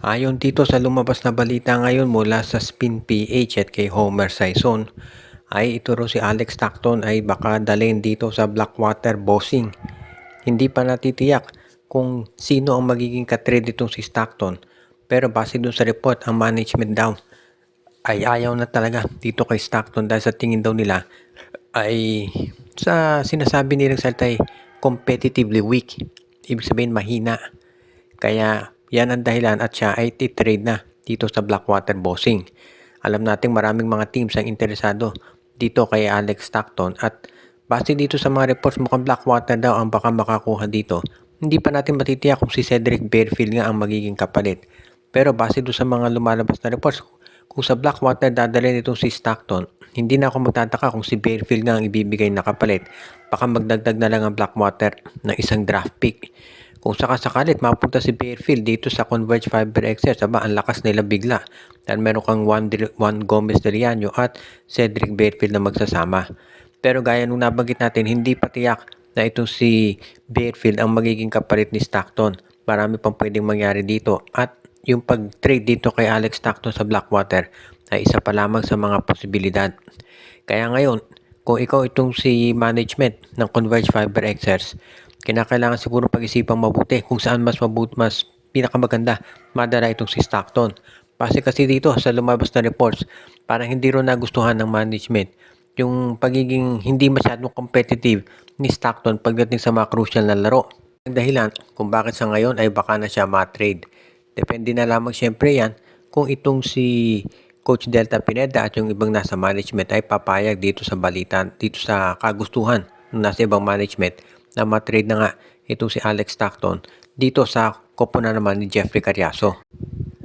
Ayon dito sa lumabas na balita ngayon mula sa Spin PH at kay Homer Sison, ay ito raw si Alex Stockton ay baka dalhin dito sa Blackwater Bossing. Hindi pa natitiyak kung sino ang magiging katrade itong si Stockton, pero base dun sa report, ang management daw ay ayaw na talaga dito kay Stockton dahil sa tingin daw nila ay sa sinasabi nilang salita ay competitively weak. Ibig sabihin mahina. Kaya yan ang dahilan at siya ay titrade na dito sa Blackwater Bossing. Alam nating maraming mga teams ang interesado dito kay Alex Stockton at base dito sa mga reports mukhang Blackwater daw ang baka makakuha dito. Hindi pa natin matitiyak kung si Cedric Barefield nga ang magiging kapalit. Pero base doon sa mga lumalabas na reports, kung sa Blackwater dadalhin itong si Stockton, hindi na ako magtataka kung si Barefield nga ang ibibigay na kapalit. Baka magdagdag na lang ang Blackwater ng isang draft pick. Kung sakasakalit mapunta si Barefield dito sa Converge Fiber XS, ang lakas nila bigla. Dahil meron kang Juan Gomez de Liano at Cedric Barefield na magsasama. Pero gaya nung nabanggit natin, hindi pa tiyak na itong si Barefield ang magiging kapalit ni Stockton. Marami pang pwedeng mangyari dito. At yung pag-trade dito kay Alex Stockton sa Blackwater ay isa pa lamang sa mga posibilidad. Kaya ngayon, kung ikaw itong si management ng Converge Fiber XS, kinakailangan siguro pag-isipang mabuti kung saan mas pinakamaganda madala itong si Stockton. Kasi dito sa lumabas na reports, parang hindi rin nagustuhan ng management yung pagiging hindi masyadong competitive ni Stockton pagdating sa mga crucial na laro. Ang dahilan kung bakit sa ngayon ay baka na siya ma-trade. Depende na lamang syempre yan kung itong si Coach Delta Pineda at yung ibang nasa management ay papayag dito sa balitan, dito sa kagustuhan ng nasa ibang management na ma-trade na nga itong si Alex Stockton dito sa koponan naman ni Jeffrey Cariaso.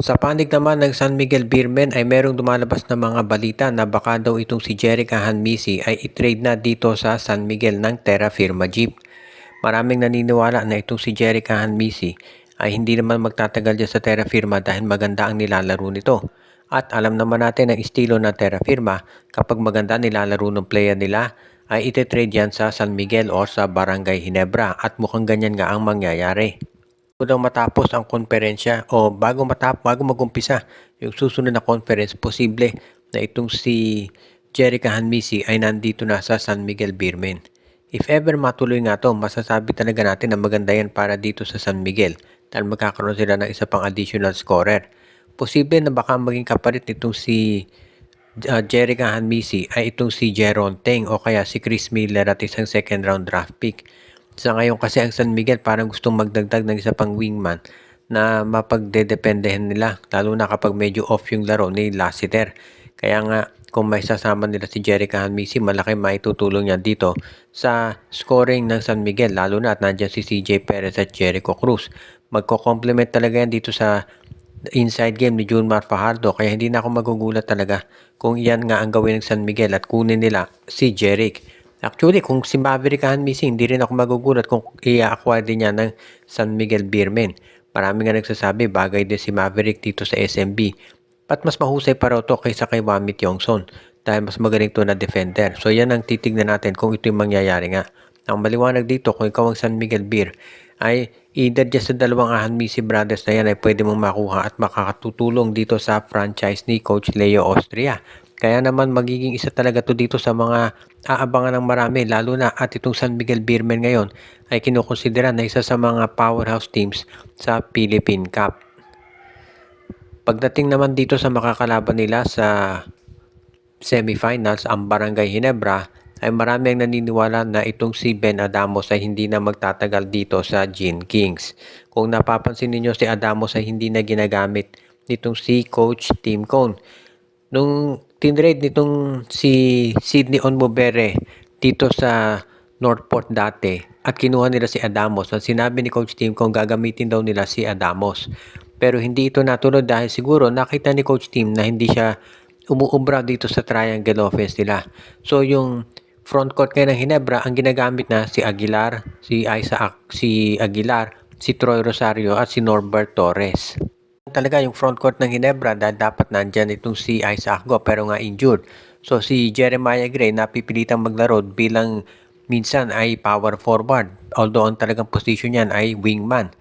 Sa panig naman ng San Miguel Beermen ay merong dumalabas na mga balita na baka daw itong si Jerica Hanmisi ay i-trade na dito sa San Miguel ng Terra Firma Jeep. Maraming naniniwala na itong si Jerica Hanmisi ay hindi naman magtatagal dyan sa Terra Firma dahil maganda ang nilalaro nito. At alam naman natin ang estilo ng Terra Firma, kapag maganda nilalaro ng player nila ay iti-trade yan sa San Miguel o sa Barangay Ginebra at mukhang ganyan nga ang mangyayari. Unang matapos ang konferensya o bago magumpisa yung susunod na conference, posible na itong si Jerica Hanmisi ay nandito na sa San Miguel Beermen. If ever matuloy nga to, masasabi talaga natin na maganda yan para dito sa San Miguel dahil magkakaroon sila ng isa pang additional scorer. Posible na baka maging kapalit nitong si Jerica Hanmisi ay itong si Jeron Teng o kaya si Chris Miller at isang second round draft pick. Sa ngayon kasi ang San Miguel parang gustong magdagdag ng isa pang wingman na mapagdedependehan nila lalo na kapag medyo off yung laro ni Lassiter. Kaya nga kung may sasama nila si Jerica Hanmisi, malaki maitutulong niya dito sa scoring ng San Miguel lalo na at nandiyan si CJ Perez at Jericho Cruz. Magko-complement talaga yan dito sa inside game ni Junmar Fajardo kaya hindi na ako magugulat talaga kung iyan nga ang gawin ng San Miguel at kunin nila si Jeric. Actually, kung si Maverick Hanmisi, hindi rin ako magugulat kung i-acquire din niya ng San Miguel Beermen. Marami nga nagsasabi, bagay din si Maverick dito sa SMB. Pat mas mahusay pa raw to kaysa kay Wamit Yongson dahil mas magaling to na defender. So yan ang titignan natin kung ito yung mangyayari nga. Ang maliwanag dito kung ikaw ang San Miguel Beer ay either dyan sa dalawang Hanmisi brothers na yan ay pwede mong makuha at makakatutulong dito sa franchise ni Coach Leo Austria. Kaya naman magiging isa talaga to dito sa mga aabangan ng marami lalo na at itong San Miguel Beermen ngayon ay kinukonsidera na isa sa mga powerhouse teams sa Philippine Cup. Pagdating naman dito sa makakalaban nila sa semifinals, ang Barangay Ginebra, ay marami ang naniniwala na itong si Ben Adamos ay hindi na magtatagal dito sa Gin Kings. Kung napapansin ninyo, si Adamos ay hindi na ginagamit nitong si Coach Tim Cone. Nung tinrade nitong si Sydney Onmobere dito sa Northport dati at kinuha nila si Adamos, ang sinabi ni Coach Tim kung gagamitin daw nila si Adamos. Pero hindi ito natulad dahil siguro nakita ni Coach Tim na hindi siya umuubra dito sa triangle offense nila. So yung front court ngayon ng Ginebra, ang ginagamit na si Aguilar, si Isaac, si Aguilar, si Troy Rosario at si Norbert Torres. Talaga yung front court ng Ginebra dahil dapat nandyan itong si Isaac Go pero nga injured. So si Jeremiah Gray napipilitang maglaro bilang minsan ay power forward although ang talagang position niyan ay wingman.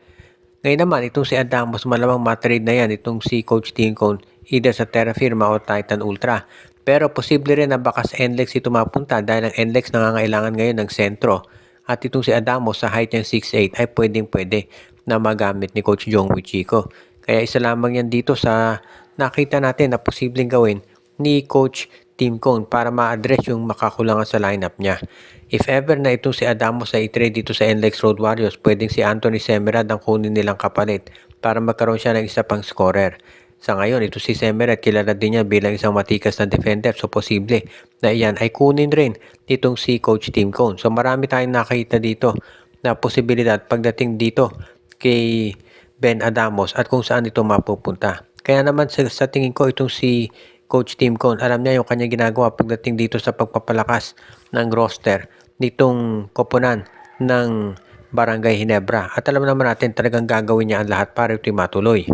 Ngayon naman, itong si Adamos, malamang matrade na yan, itong si Coach Tincon, either sa Terra Firma o Titan Ultra. Pero posible rin na baka sa NLEX ito mapunta dahil ang NLEX nangangailangan ngayon ng sentro. At itong si Adamos sa height niyang 6'8 ay pwedeng-pwede na magamit ni Coach Jong Wichiko. Kaya isa lamang yan dito sa nakita natin na posibleng gawin ni Coach Tincon para ma-address yung makakulangan sa lineup niya. If ever na itong si Adamos ay i-trade dito sa NLEX Road Warriors, pwedeng si Anthony Semerad ang kunin nilang kapalit para magkaroon siya ng isa pang scorer. Sa ngayon, ito si Semerad, kilala din niya bilang isang matikas na defender, so posible na iyan ay kunin rin nitong si Coach Tim Cone. So marami tayong nakita dito na posibilidad pagdating dito kay Ben Adamos at kung saan ito mapupunta. Kaya naman sa tingin ko itong si Coach Tim Cone, alam niya yung kanya ginagawa pagdating dito sa pagpapalakas ng roster nitong koponan ng Barangay Ginebra. At alam naman natin talagang gagawin niya ang lahat para ito'y matuloy.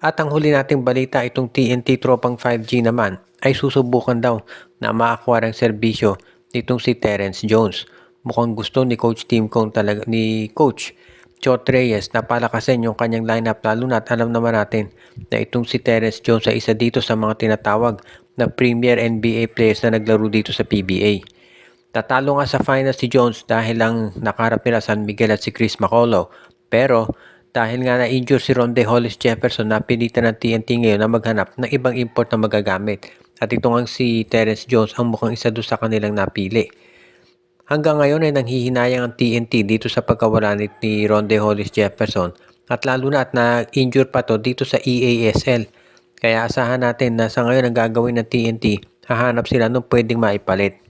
At ang huli nating balita, itong TNT Tropang 5G naman ay susubukan daw na makakuha ng serbisyo nitong si Terence Jones. Mukhang gusto ni Coach Tim Cone talaga, ni Coach Chot Reyes na palakasin yung kanyang lineup, lalo na at alam naman natin na itong si Terence Jones ay isa dito sa mga tinatawag na premier NBA players na naglaro dito sa PBA. Tatalo nga sa finals si Jones dahil lang nakaharap nila San Miguel at si Chris Macolo. Pero dahil nga na-injure si Ronde Hollis Jefferson, napilitan ng TNT ngayon na maghanap ng ibang import na magagamit. At ito nga si Terence Jones ang mukhang isa doon sa kanilang napili. Hanggang ngayon ay nanghihinayang ang TNT dito sa pagkawala ni Ronde Hollis Jefferson. At lalo na at na-injure pa to dito sa EASL. Kaya asahan natin na sa ngayon ang gagawin ng TNT, hahanap sila nung pwedeng maipalit.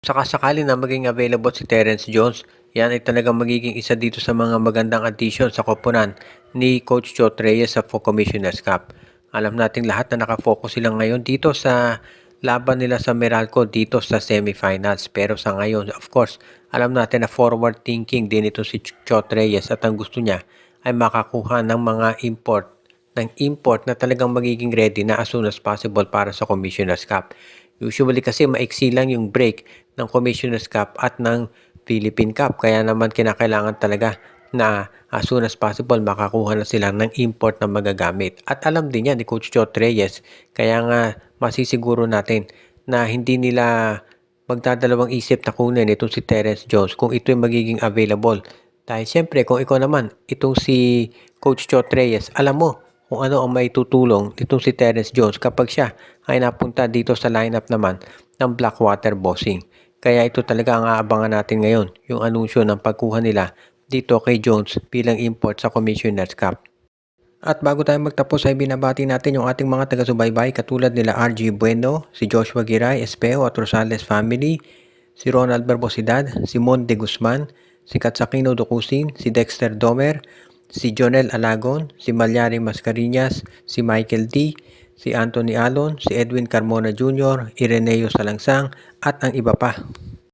Saka sakali na maging available si Terence Jones, yan ay talagang magiging isa dito sa mga magandang addition sa koponan ni Coach Chot Reyes sa Commissioner's Cup. Alam nating lahat na nakafocus sila ngayon dito sa laban nila sa Meralco dito sa semifinals. Pero sa ngayon, of course, alam natin na forward thinking din ito si Chot Reyes at ang gusto niya ay makakuha ng mga import na talagang magiging ready na as soon as possible para sa Commissioner's Cup. Usually kasi maiksi lang yung break ng Commissioner's Cup at ng Philippine Cup. Kaya naman kinakailangan talaga na as soon as possible makakuha na sila ng import na magagamit. At alam din yan ni Coach Chot Reyes. Kaya nga masisiguro natin na hindi nila magdadalawang isip na kunin itong si Terence Jones kung ito'y magiging available. Dahil siyempre kung ikaw naman, itong si Coach Chot Reyes, alam mo kung ano ang may tutulong itong si Terence Jones kapag siya ay napunta dito sa lineup naman ng Blackwater Bossing. Kaya ito talaga ang aabangan natin ngayon, yung anunsyo ng pagkuha nila dito kay Jones bilang import sa Commissioner's Cup. At bago tayo magtapos ay binabati natin yung ating mga taga-subaybay katulad nila RG Bueno, si Joshua Giray, Espeo at Rosales family, si Ronald Barbosidad, si Mon de Guzman, si Katsakino Dukusin, si Dexter Domer, si Jonel Alagon, si Malyari Mascarillas, si Michael D., si Anthony Alon, si Edwin Carmona Jr., Ireneo Salangsang at ang iba pa.